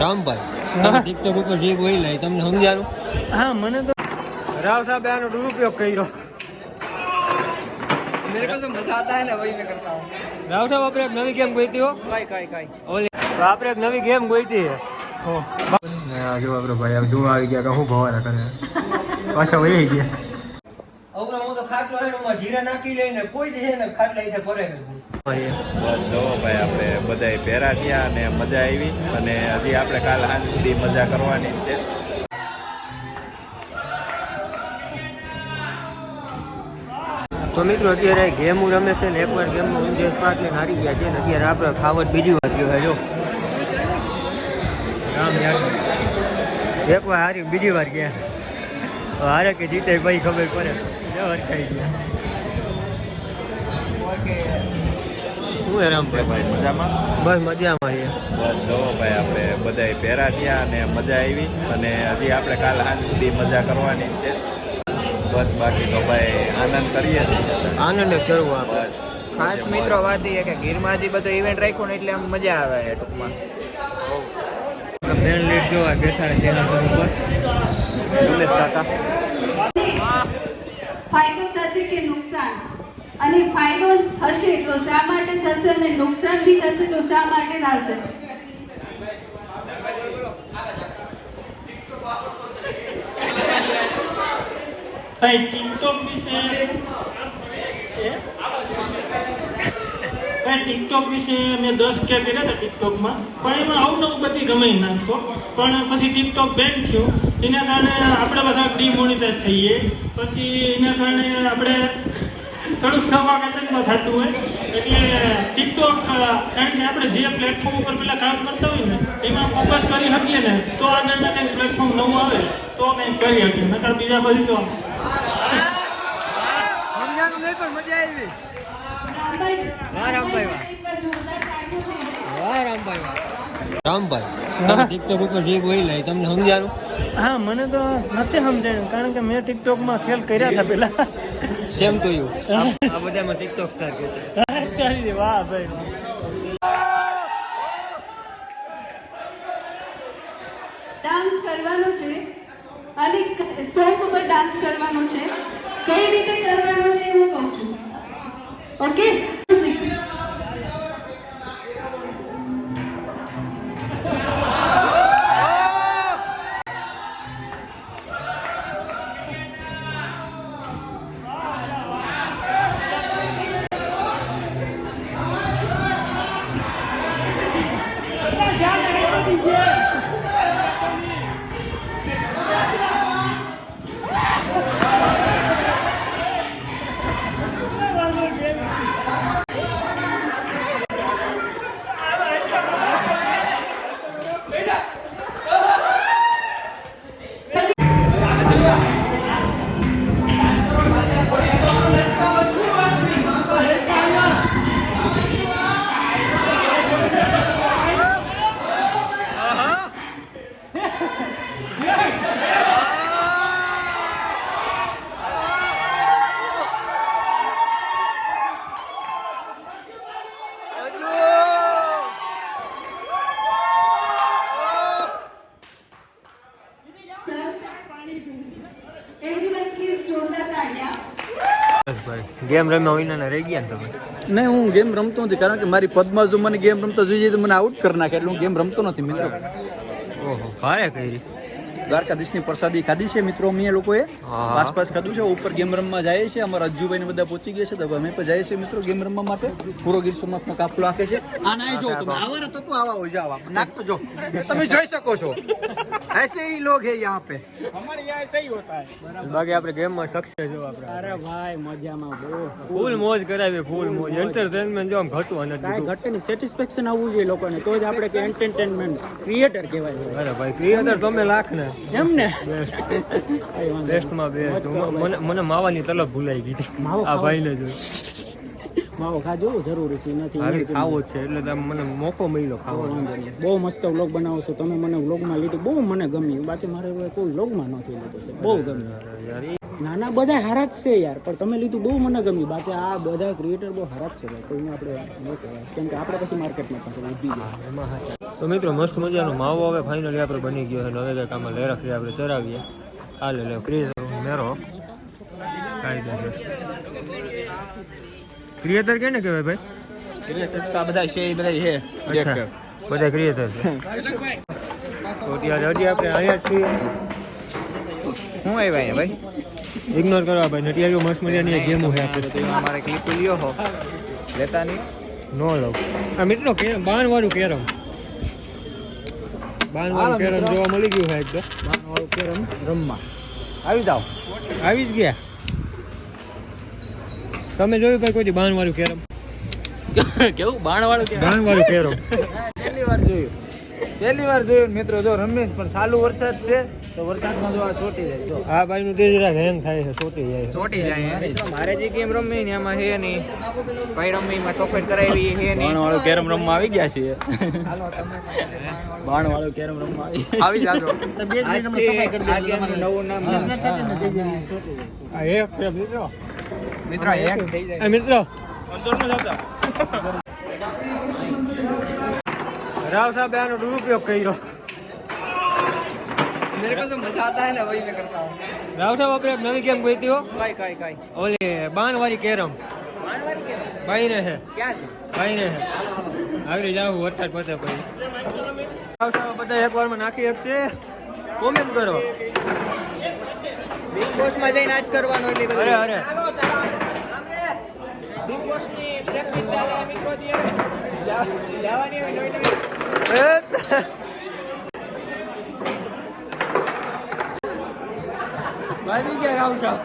Rambhai TikTok ઉપર જે કોઈ લે તમને સમજાણું? હા મને તો રાવ સાહેબ આનો દુરુપયોગ કર્યો. मेरे को तो मजा आता है ना वही मैं करता हूँ. રાવ સાહેબ આપણે એક નવી ગેમ ગોઈતી હો. કાઈ ઓલી તો આપણે એક નવી ગેમ ગોઈતી હે. જો આપણો ભાઈ આમ શું આવી ગયા કે હું ભવાના કરે પાછા વહી ગયા. અવરા હું તો ખાટલો હે એમાં જીરા નાખી લઈને કોઈ દે ને ખાટલા ઈથે પરે હે. જો ભાઈ આપણે બધાય ભેરા થયા અને મજા આવી અને હજી આપણે કાલ સાંજ સુધી મજા કરવાની જ છે. તો મિત્રો અત્યારે ગેમ રમે છે ને એકવાર ગેમમાં ઊંધે પાક લઈને હારી ગયા છે ને અત્યારે આપણે ખાવટ બીજી વાર ગયો જો રામ યાર એકવાર હારી બીજી વાર ગયા હારે કે જીતે ભાઈ ખબર પડે ખાઈ ગયા. શું રામ ભાઈ મજામાં? બસ મજામાં છે. બસ જો ભાઈ આપણે બધાય ભેરા થયા અને મજા આવી અને હજી આપણે કાલ સાંજ સુધી મજા કરવાની જ છે. બસ બાકી તો ભાઈ આનંદ કરીએ આનંદ કરવો આપણે. બસ ખાસ મિત્રો વાત એ કે ગીરમાં જે બધો ઇવેન્ટ રાખ્યો ને એટલે આમ મજા આવે ટૂંકમાં. ફ્રેન્ડ લીડ જોવા બેઠા છે એના ઉપર ઉલ્લેશ કાકા. ફાયદો થશે કે નુકસાન, અને ફાયદો થશે તો શા માટે થશે અને નુકસાન બી થશે તો શા માટે થશે? ટિકટોક વિશે મેં 10 કે કર્યા હતા ટિકટોકમાં, પણ એમાં આવું બધી ગમે નાખતો, પણ પછી ટિકટોક બેન થયું એના કારણે આપણે બધા ડિમોનિટાઇઝ થઈએ. પછી એના કારણે આપણે થોડુંક સફોકેશનમાં થતું હોય એટલે ટિકટોક કારણ કે આપણે જે પ્લેટફોર્મ ઉપર પેલા કામ કરતા હોય ને એમાં ફોકસ કરી શકીએ ને તો આગળના કંઈક પ્લેટફોર્મ નવું આવે તો કંઈક કરી શકીએ, નકર બીજા બધી તો રામભાઈ ટિકટોક ઉપર જે કોઈ લે તમને સમજાણું? હા મને તો નથી સમજાયું કારણ કે મેં ટિકટોકમાં ખેલ કર્યા હતા પેલા. Same to you. આ બધામાં ટિકટોક સ્ટાર ચાલી વાહ ભાઈ. ડાન્સ કરવાનો છે અને સોંગ ઉપર ડાન્સ કરવાનો છે. કઈ રીતે કરવાનો છે હું કહું છું. ઓકે ગેમ રમ્યા હોય ને રહી ગયા ને તમે? નહીં હું ગેમ રમતો નથી કારણ કે મારી પદમાં જો મને ગેમ રમતા જોઈએ તો મને આઉટ કરી નાખે એટલે હું ગેમ રમતો નથી મિત્રો. ઓહો ભારે કરી. દ્વારકાધીશની પ્રસાદી ખાધી છે મિત્રો અમે લોકોએ, આસપાસ ખાધું છે. ઉપર ગેમ રમવા જાય છે, અમારા અજ્જુભાઈ ને બધા પહોંચી ગયા છે તો અમે પણ જઈએ છીએ મિત્રો ગેમ રમવા માટે. પૂરો ગીર સોમનાથનો કાફલો આખે છે. આ ના જો તમે આવા તો આવા હોય જાવ નાખતો જો તમે જોઈ શકો છો. ऐसे ही लोग है यहाँ पे. हमारे यहाँ ऐसा ही होता है. બાકી આપણે ગેમમાં સક્સેસ જો આપણે. અરે ભાઈ મજામાં બહુ ફૂલ મોજ કરાવી, ફૂલ મોજ. એન્ટરટેનમેન્ટ જો આમ ઘટવા નથી. કાંઈ ઘટે નહીં, સેટિસ્ફેક્શન આવવું જોઈએ લોકોને તો જ આપણે કે એન્ટરટેનમેન્ટ ક્રિએટર કહેવાય. અરે ભાઈ ક્રિએટર તમે લાખ ને એમ ને બેસ્ટમાં બેસ્ટ. મને માવાની તલબ ભૂલાઈ ગઈ આ ભાઈને જોઈ. માવો ખાજો જરૂરી છે નથી ખાવો જ છે એટલે તમે મને મોકો મળ્યો ખાવાનો. બહુ મસ્ત વ્લોગ બનાવો છો તમે, મને વ્લોગમાં લીધું બહુ મને ગમ્યું, બાકી મારે કોઈ વ્લોગમાં નથી લીધું છે, બહુ ગમ્યું. નાના બધા હારા જ છે યાર, પણ તમે લીધું બહુ મને ગમ્યું. બાકી આ બધા ક્રિએટર બહુ હારા જ છે ભાઈ, કોઈને આપણે ન કહેવાય, કેમ કે આપણે પછી માર્કેટમાં પાછળ ઉભી ગયા. તો મિત્રો મસ્ત મજાનો માવો હવે ફાઇનલી આપણે બની ગયો છે. હવે કંઈક આમાં લેરખી આપણે ચરાવીએ. હાલે લે ક્રિએટર મેરો કાયદેસર ક્રિએટર કે ને કહેવાય ભાઈ? બધા છે એ બધા છે અચ્છા, બધા ક્રિએટર છે. તો ત્યારે હજી આપણે અહીંયા જ છીએ. હું આવ્યા અહીંયા ભાઈ? ઇગ્નોર કરવા ભાઈ, નટિયારીઓ મસ્ત મજાની એક ગેમો છે આપણે. તો અમારે ક્લિપ લ્યો હો, લેતા નહીં. નો લવ આ મિત્રો બાન વાળું કેરમ જોવા મળી ગયું છે એકદમ. બાણવાળું કેરમ રમવા આવી જાઓ. આવી જ ગયા. તમે જોયું ભાઈ કોઈ બાન વાળું કેરમ? કેવું બાણવાળું કેરમ? બાન વાળું કેરમ પહેલી વાર જોયું મિત્રો. જો રમે પણ ચાલુ વરસાદ છે તો વરસાદમાં જો આ ચોટી જાય. જો આ ભાઈ નું તેજ રાખ હેંગ થાય છે, સોટી જાય છે. ચોટી જાય. મારે જે ગેમ રમી ને એમાં હે નહીં, કઈ રમી માં ચોકલેટ કરાવી હે નહીં. બાણવાળું કેરમ રમવા આવી ગયા છીએ. હાલો તમે બાણવાળું કેરમ રમવા આવી જાજો. આ ગેમનું નવું નામ આ એક છે મિત્રો. મિત્રો એક થઈ જાય. આ મિત્રો રાવ સાહેબ આનો દુરુપયોગ કર્યો. मेरे को सब मजा आता है ना वही मैं करता हूँ. રાવ સાહેબ આપણે એક નવી ગેમ ગઈ હતી હો, काई ઓલી બાન વાળી કેરમ. ભાઈ ને છે, क्या है? ભાઈ ને છે. આગળ જાવ વરસાદ પતે પછી. રાવ સાહેબ બધા એક વારમાં નાખી શકશે. કોમેન્ટ કરો. બિગ બોસ માં જઈને આજ કરવાનો એટલે બધું. અરે બિગ બોસ ની પ્રેક્ટિસ ચાલે મિત્રો દી જવાની હોય નવી નવી. ભાઈ ગયા રાવ સાહેબ.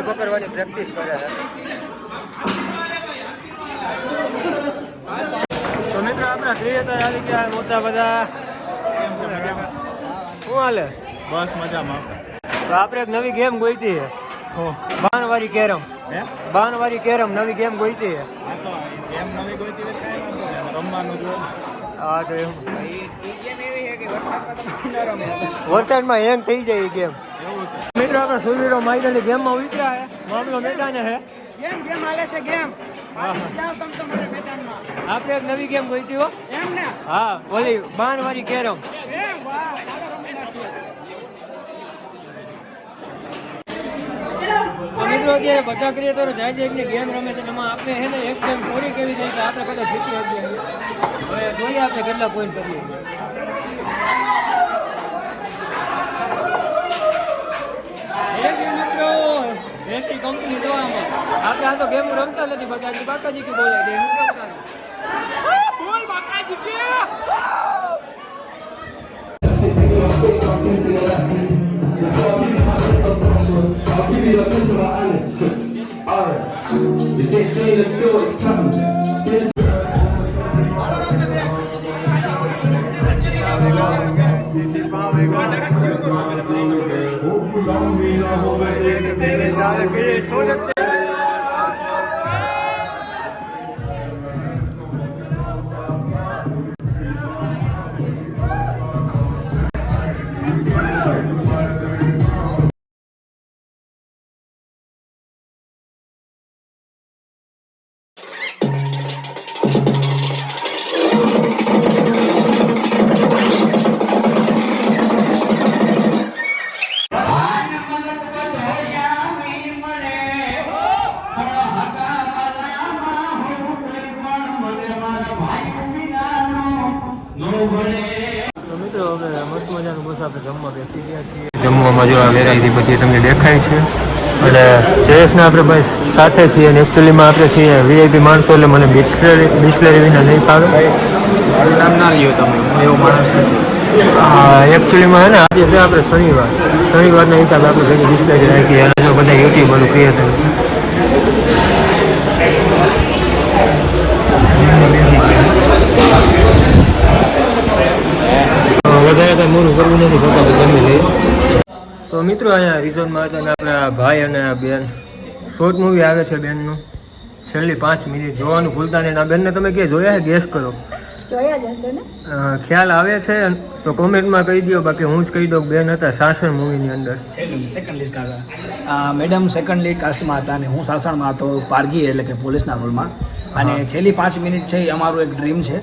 પકડવાની પ્રેક્ટિસ કરે છે. તો મિત્રો આપણા ક્રિએટર આવી ગયા મોટા બધા. શું હાલે? બસ મજામાં. તો આપણે એક નવી ગેમ ગોઈતી છે, બાણવાળી કેરમ. હે બાણવાળી કેરમ નવી ગેમ ગોઈતી છે. આ તો ગેમ નવી ગોઈતી હોય કાંઈ વાંધો નહીં, રમવાનું જો. હા તો એમ ઈ ગેમ એવી છે કે વરસાદમાં તમે ન રમે. વરસાદમાં હેંગ થઈ જાય એ ગેમ. એવું છે. મિત્રો આપણે સુરવીરો માઇદાની ગેમમાં ઉતર્યા છે. મામલો મેદાન છે. ગેમ હાલે છે ગેમ. હા. જાઓ તમે તમારા મેદાનમાં. આપણે એક નવી ગેમ ગોઈતી હો. એમ ને? હા ઓલી બાણવાળી કેરમ. એમ વાહ. તો મિત્રો અત્યારે બધા ક્રિએટરો જાતે એકની ગેમ રમે છે. એમાં આપણે છે ને એક ગેમ થોડી કેવી થઈ કે આપણે બધા જીતી શકીએ. હવે જોઈએ આપણે કેટલા પોઈન્ટ કરીએ. મિત્રો એસી કંપની જોવામાં આપણે આ તો ગેમ રમતા નથી. બાકી બાકાજી કે બોલે દે બોલ બાકાજી કે I'll give you a bit of an island. Alright. You say stay in the store, it's time. જમવામાં જો આ વેરાયટી બધી તમને દેખાય છે. અને જયેશને આપણે બસ સાથે છીએ અને એકચ્યુઅલીમાં આપણે છીએ વીઆઈપી માણસો એટલે મને બિસ્લેરી વિના નહીં ફાવે. મારું નામ ના લ્યો તમે, હું એવો માણસ નથી. એકચ્યુઅલીમાં હે ને આજે છે આપણે શનિવારના હિસાબે આપણે ભેગી બિસ્લેરી રાખી અને જો બધા યુટ્યુબરનું ક્રિએટર વધારે કંઈ મોરું કરવું નથી, ફટાફટ જમી લઈએ. તો મિત્રો અહીંયા રિઝોર્ટમાં હતા અને આપણા ભાઈ અને આ બેન શોર્ટ મૂવી આવે છે બેનનું, છેલ્લી 5 મિનિટ જોવાનું ભૂલતા નહીં. આ બેનને તમે ક્યાં જોયા છે ગેસ કરો. જોયા જશે ને? ખ્યાલ આવે છે તો કોમેન્ટમાં કહી દો, બાકી હું જ કહી દઉં. બેન હતા સાસણ મૂવીની અંદર. સેકન્ડ લીડ કાકા મેડમ સેકન્ડ લીડ કાસ્ટમાં હતા અને હું સાસણમાં હતો, પારગી એટલે કે પોલીસના રોલમાં. અને છેલ્લી 5 મિનિટ છે એ અમારું એક ડ્રીમ છે.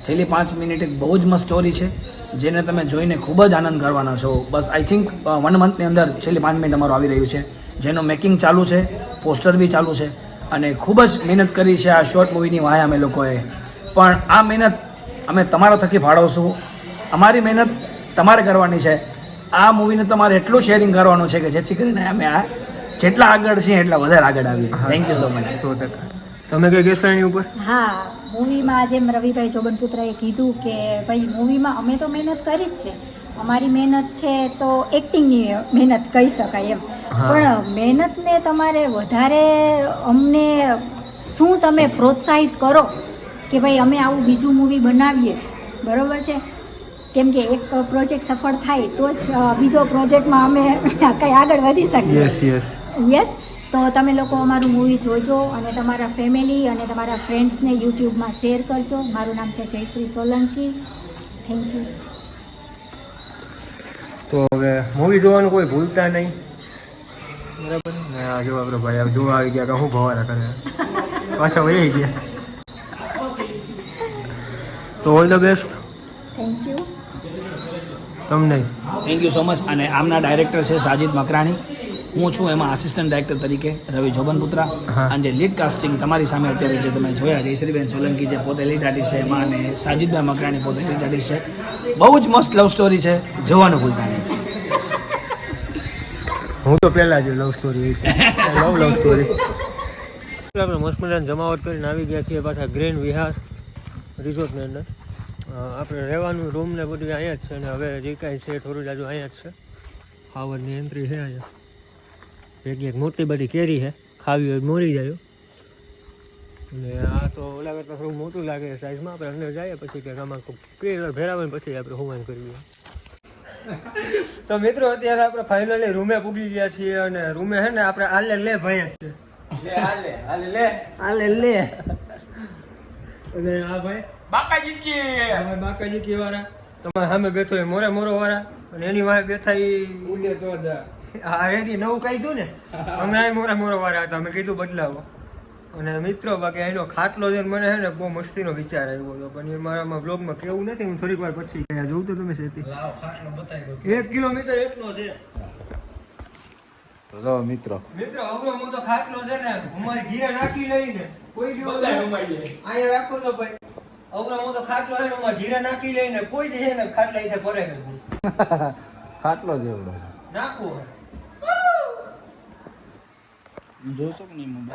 છેલ્લી 5 મિનિટ એક બહુ જ મસ્ત સ્ટોરી છે જેને તમે જોઈને ખૂબ જ આનંદ કરવાના છો. બસ આઈ થિંક 1 મંથની અંદર છેલ્લી 5 મિનિટ અમારું આવી રહ્યું છે, જેનો મેકિંગ ચાલુ છે, પોસ્ટર બી ચાલુ છે અને ખૂબ જ મહેનત કરી છે આ શોર્ટ મૂવીની વાય અમે લોકોએ. પણ આ મહેનત અમે તમારા થકી ફાળવશું. અમારી મહેનત તમારે કરવાની છે. આ મૂવીને તમારે એટલું શેરિંગ કરવાનું છે કે જેથી કરીને અમે આ જેટલા આગળ છીએ એટલા વધારે આગળ આવીએ. Thank you so much. 100%. તમે કઈ કહેશો એની ઉપર? હા, મૂવીમાં જેમ રવિભાઈ જોબનપુત્રએ કીધું કે ભાઈ મૂવીમાં અમે તો મહેનત કરી જ છે. અમારી મહેનત છે તો એક્ટિંગની મહેનત કહી શકાય એમ. પણ મહેનતને તમારે વધારે અમને શું તમે પ્રોત્સાહિત કરો કે ભાઈ અમે આવું બીજું મૂવી બનાવીએ, બરોબર છે? કેમ કે એક પ્રોજેક્ટ સફળ થાય તો જ બીજો પ્રોજેક્ટમાં અમે કંઈ આગળ વધી શકીએ. યસ. તો તમે લોકો અમારું મૂવી જોજો અને તમારા ફેમિલી અને તમારા ફ્રેન્ડ્સને યુટ્યુબમાં શેર કરજો. મારું નામ છે જયશ્રી સોલંકી. Thank you. તો હવે મૂવી જોવાનું કોઈ ભૂલતા નહીં, બરાબર ને? આ જો આપણો ભાઈ હવે જોવા આવી ગયા કે હું ભવાના કરે, પાછા વહી ગયા. તો all the best. Thank you. તમને થેન્ક યુ સો મચ. અને આમના ડાયરેક્ટર છે સાજિદ મકરાણી, હું છું એમાં આસિસ્ટન્ટ ડાયરેક્ટર તરીકે રવિ જોબનપુત્રા. અને જે લીડ કાસ્ટિંગ તમારી સામે અત્યારે જે તમે જોયા, જયશ્રીબેન સોલંકી જે પોતે લીડ આર્ટિસ્ટ છે એમાં, અને સાજિદભાઈ મકરાણી પોતે લીડ આર્ટિસ્ટ છે. બહુ જ મસ્ત લવ સ્ટોરી છે, જોવાનું ભૂલતા નહીં. હું તો પહેલા જ લવ સ્ટોરી છે, લવ સ્ટોરી. આપણે મસ્ત મજાની જમાવટ કરીને આવી ગયા છીએ પાછા ગ્રેન્ડ વિહાર રિસોર્ટની અંદર. આપણે રહેવાનું રૂમ ને બધું અહીંયા જ છે અને હવે જે કાંઈ છે થોડું જાજુ અહીંયા જ છે. ખાવડની એન્ટ્રી છે અહીંયા. ભેગી એક મોટી બધી કેરી છે, ખાવી હોય મોરી જાય. અને આ તો ઓલા કરતાં થોડું મોટું લાગે સાઈઝમાં. આપણે અંદર જઈએ પછી કે આમાં ક્લિયર ભેરાવે પછી આપણે હોવાનું કરીએ. તો મિત્રો અત્યારે આપણે ફાઇનલી રૂમે પૂગી ગયા છીએ અને રૂમે છે ને આપણે આલે લે ભાઈ જ છે. અને આ ભાઈ બાકાજી કી વાળા તમારે સામે બેઠો એ મોરે મોરો વાળા અને એની વાહે બેઠા આ રેડી નવું કહી દઉં ને, અમે મોરા મોરો વાળા હતા, અમે કીધું બદલાવો. અને મિત્રો બાકી એનો ખાટલો છે મને છે ને બહુ મસ્તીનો વિચાર આવ્યો હતો, પણ એ મારામાં બ્લોગમાં કેવું નથી. હું થોડીક વાર પછી ગયા જોઉં તો તમે સેતી 1 કિલોમીટર એટલો છે. મિત્રો અવરો મોટો ખાટલો છે ને, અમારી ઘીરે નાખી લઈને કોઈ દિવસ અહીંયા રાખો તો ભાઈ. અવરો મોટો ખાટલો છે ને અમારે ઘીરે નાખી લઈને કોઈ દિવસ ને ખાટલા ઈથે ભરે ખાટલો જેવડો નાખો જોશો કે નહીં?